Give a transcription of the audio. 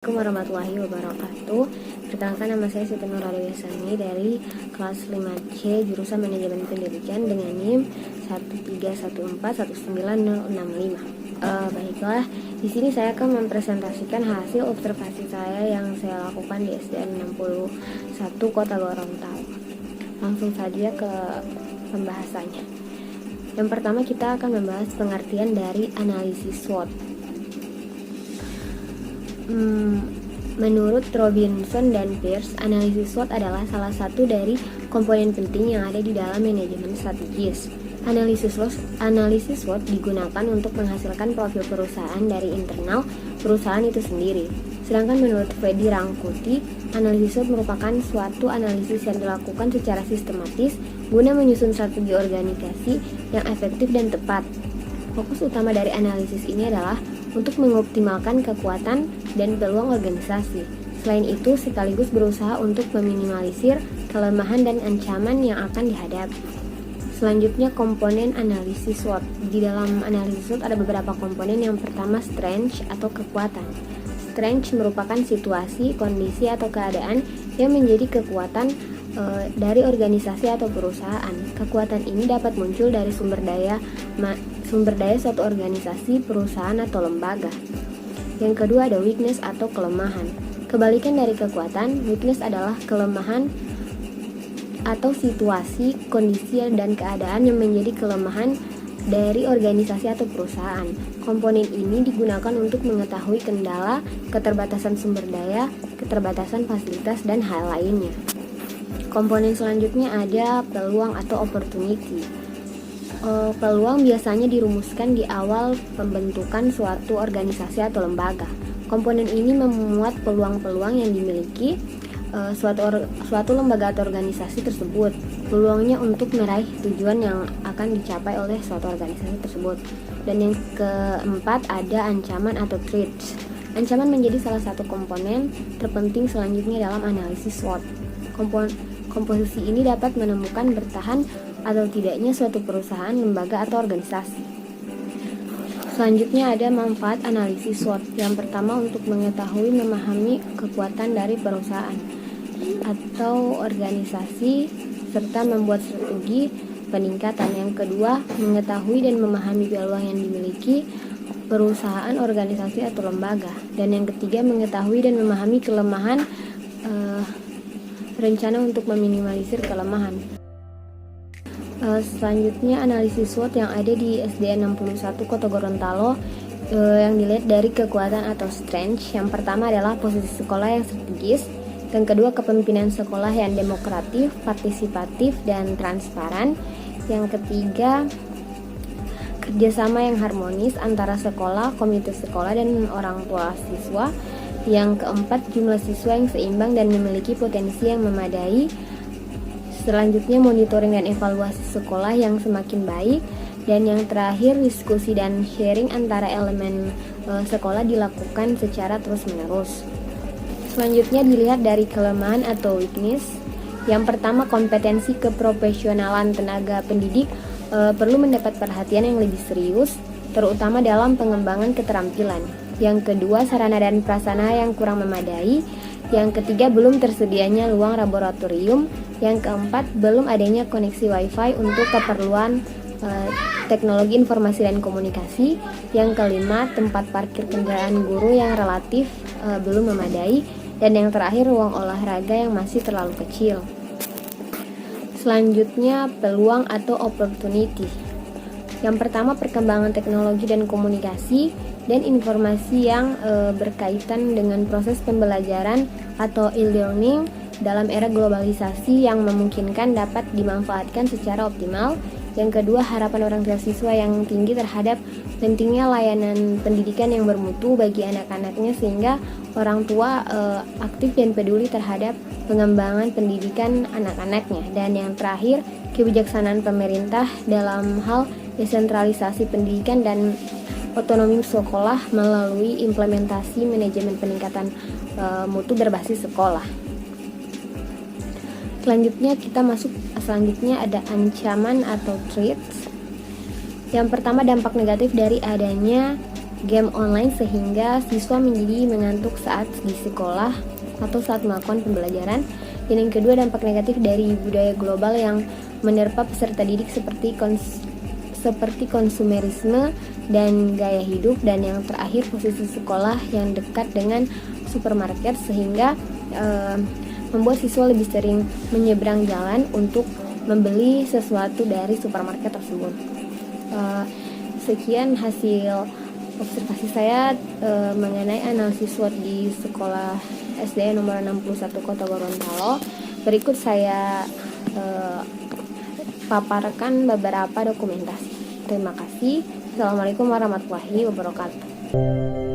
Assalamualaikum warahmatullahi wabarakatuh. Perkenalkan, nama saya Siti Nurhaliza Sani dari kelas 5C jurusan Manajemen Pendidikan dengan NIM 131419065. Baiklah, di sini saya akan mempresentasikan hasil observasi saya yang saya lakukan di SDN 61 Kota Gorontalo. Langsung saja ke pembahasannya. Yang pertama, kita akan membahas pengertian dari analisis SWOT. Menurut Robinson dan Peirce, analisis SWOT adalah salah satu dari komponen penting yang ada di dalam manajemen strategis. Analisis SWOT digunakan untuk menghasilkan profil perusahaan dari internal perusahaan itu sendiri. Sedangkan menurut Freddy Rangkuti, analisis SWOT merupakan suatu analisis yang dilakukan secara sistematis guna menyusun strategi organisasi yang efektif dan tepat. Fokus utama dari analisis ini adalah untuk mengoptimalkan kekuatan dan peluang organisasi. Selain itu, sekaligus berusaha untuk meminimalisir kelemahan dan ancaman yang akan dihadapi. Selanjutnya, komponen analisis SWOT. Di dalam analisis SWOT ada beberapa komponen. Yang pertama, strength atau kekuatan. Strength merupakan situasi, kondisi, atau keadaan yang menjadi kekuatan dari organisasi atau perusahaan. Kekuatan ini dapat muncul dari sumber daya suatu organisasi, perusahaan, atau lembaga. Yang kedua ada weakness atau kelemahan. Kebalikan dari kekuatan, weakness adalah kelemahan atau situasi, kondisi, dan keadaan yang menjadi kelemahan dari organisasi atau perusahaan. Komponen ini digunakan untuk mengetahui kendala, keterbatasan sumber daya, keterbatasan fasilitas, dan hal lainnya. Komponen selanjutnya ada peluang atau opportunity. Peluang biasanya dirumuskan di awal pembentukan suatu organisasi atau lembaga. Komponen ini memuat peluang-peluang yang dimiliki suatu lembaga atau organisasi tersebut. Peluangnya untuk meraih tujuan yang akan dicapai oleh suatu organisasi tersebut. Dan yang keempat ada ancaman atau threats. Ancaman menjadi salah satu komponen terpenting selanjutnya dalam analisis SWOT. Komposisi ini dapat menemukan bertahan atau tidaknya suatu perusahaan, lembaga, atau organisasi. Selanjutnya ada manfaat analisis SWOT. Yang pertama, untuk mengetahui memahami kekuatan dari perusahaan atau organisasi serta membuat strategi peningkatan. Yang kedua, mengetahui dan memahami peluang yang dimiliki perusahaan, organisasi, atau lembaga. Dan yang ketiga, mengetahui dan memahami kelemahan rencana untuk meminimalisir kelemahan. Selanjutnya analisis SWOT yang ada di SDN 61 Kota Gorontalo yang dilihat dari kekuatan atau strength. Yang pertama adalah posisi sekolah yang strategis. Yang kedua, kepemimpinan sekolah yang demokratif, partisipatif, dan transparan. Yang ketiga, kerjasama yang harmonis antara sekolah, komite sekolah, dan orang tua siswa. Yang keempat, jumlah siswa yang seimbang dan memiliki potensi yang memadai. Selanjutnya, monitoring dan evaluasi sekolah yang semakin baik. Dan yang terakhir, diskusi dan sharing antara elemen sekolah dilakukan secara terus-menerus. Selanjutnya dilihat dari kelemahan atau weakness. Yang pertama, kompetensi keprofesionalan tenaga pendidik perlu mendapat perhatian yang lebih serius, terutama dalam pengembangan keterampilan. Yang kedua, sarana dan prasarana yang kurang memadai. Yang ketiga, belum tersedianya ruang laboratorium. Yang keempat, belum adanya koneksi wifi untuk keperluan teknologi informasi dan komunikasi. Yang kelima, tempat parkir kendaraan guru yang relatif belum memadai. Dan yang terakhir, ruang olahraga yang masih terlalu kecil. Selanjutnya, peluang atau opportunity. Yang pertama, perkembangan teknologi dan komunikasi dan informasi yang berkaitan dengan proses pembelajaran atau e-learning dalam era globalisasi yang memungkinkan dapat dimanfaatkan secara optimal. Yang kedua, harapan orang tua siswa yang tinggi terhadap pentingnya layanan pendidikan yang bermutu bagi anak-anaknya sehingga orang tua aktif dan peduli terhadap pengembangan pendidikan anak-anaknya. Dan yang terakhir, kebijaksanaan pemerintah dalam hal desentralisasi pendidikan dan otonomi sekolah melalui implementasi manajemen peningkatan mutu berbasis sekolah. Selanjutnya ada ancaman atau threats. Yang pertama, dampak negatif dari adanya game online sehingga siswa menjadi mengantuk saat di sekolah atau saat melakukan pembelajaran. Dan yang kedua, dampak negatif dari budaya global yang menerpa peserta didik seperti konsumerisme dan gaya hidup. Dan yang terakhir, posisi sekolah yang dekat dengan supermarket sehingga membuat siswa lebih sering menyeberang jalan untuk membeli sesuatu dari supermarket tersebut. Sekian hasil observasi saya mengenai analisis SWOT di sekolah SD nomor 61 Kota Gorontalo. Berikut saya paparkan beberapa dokumentasi. Terima kasih. Assalamualaikum warahmatullahi wabarakatuh.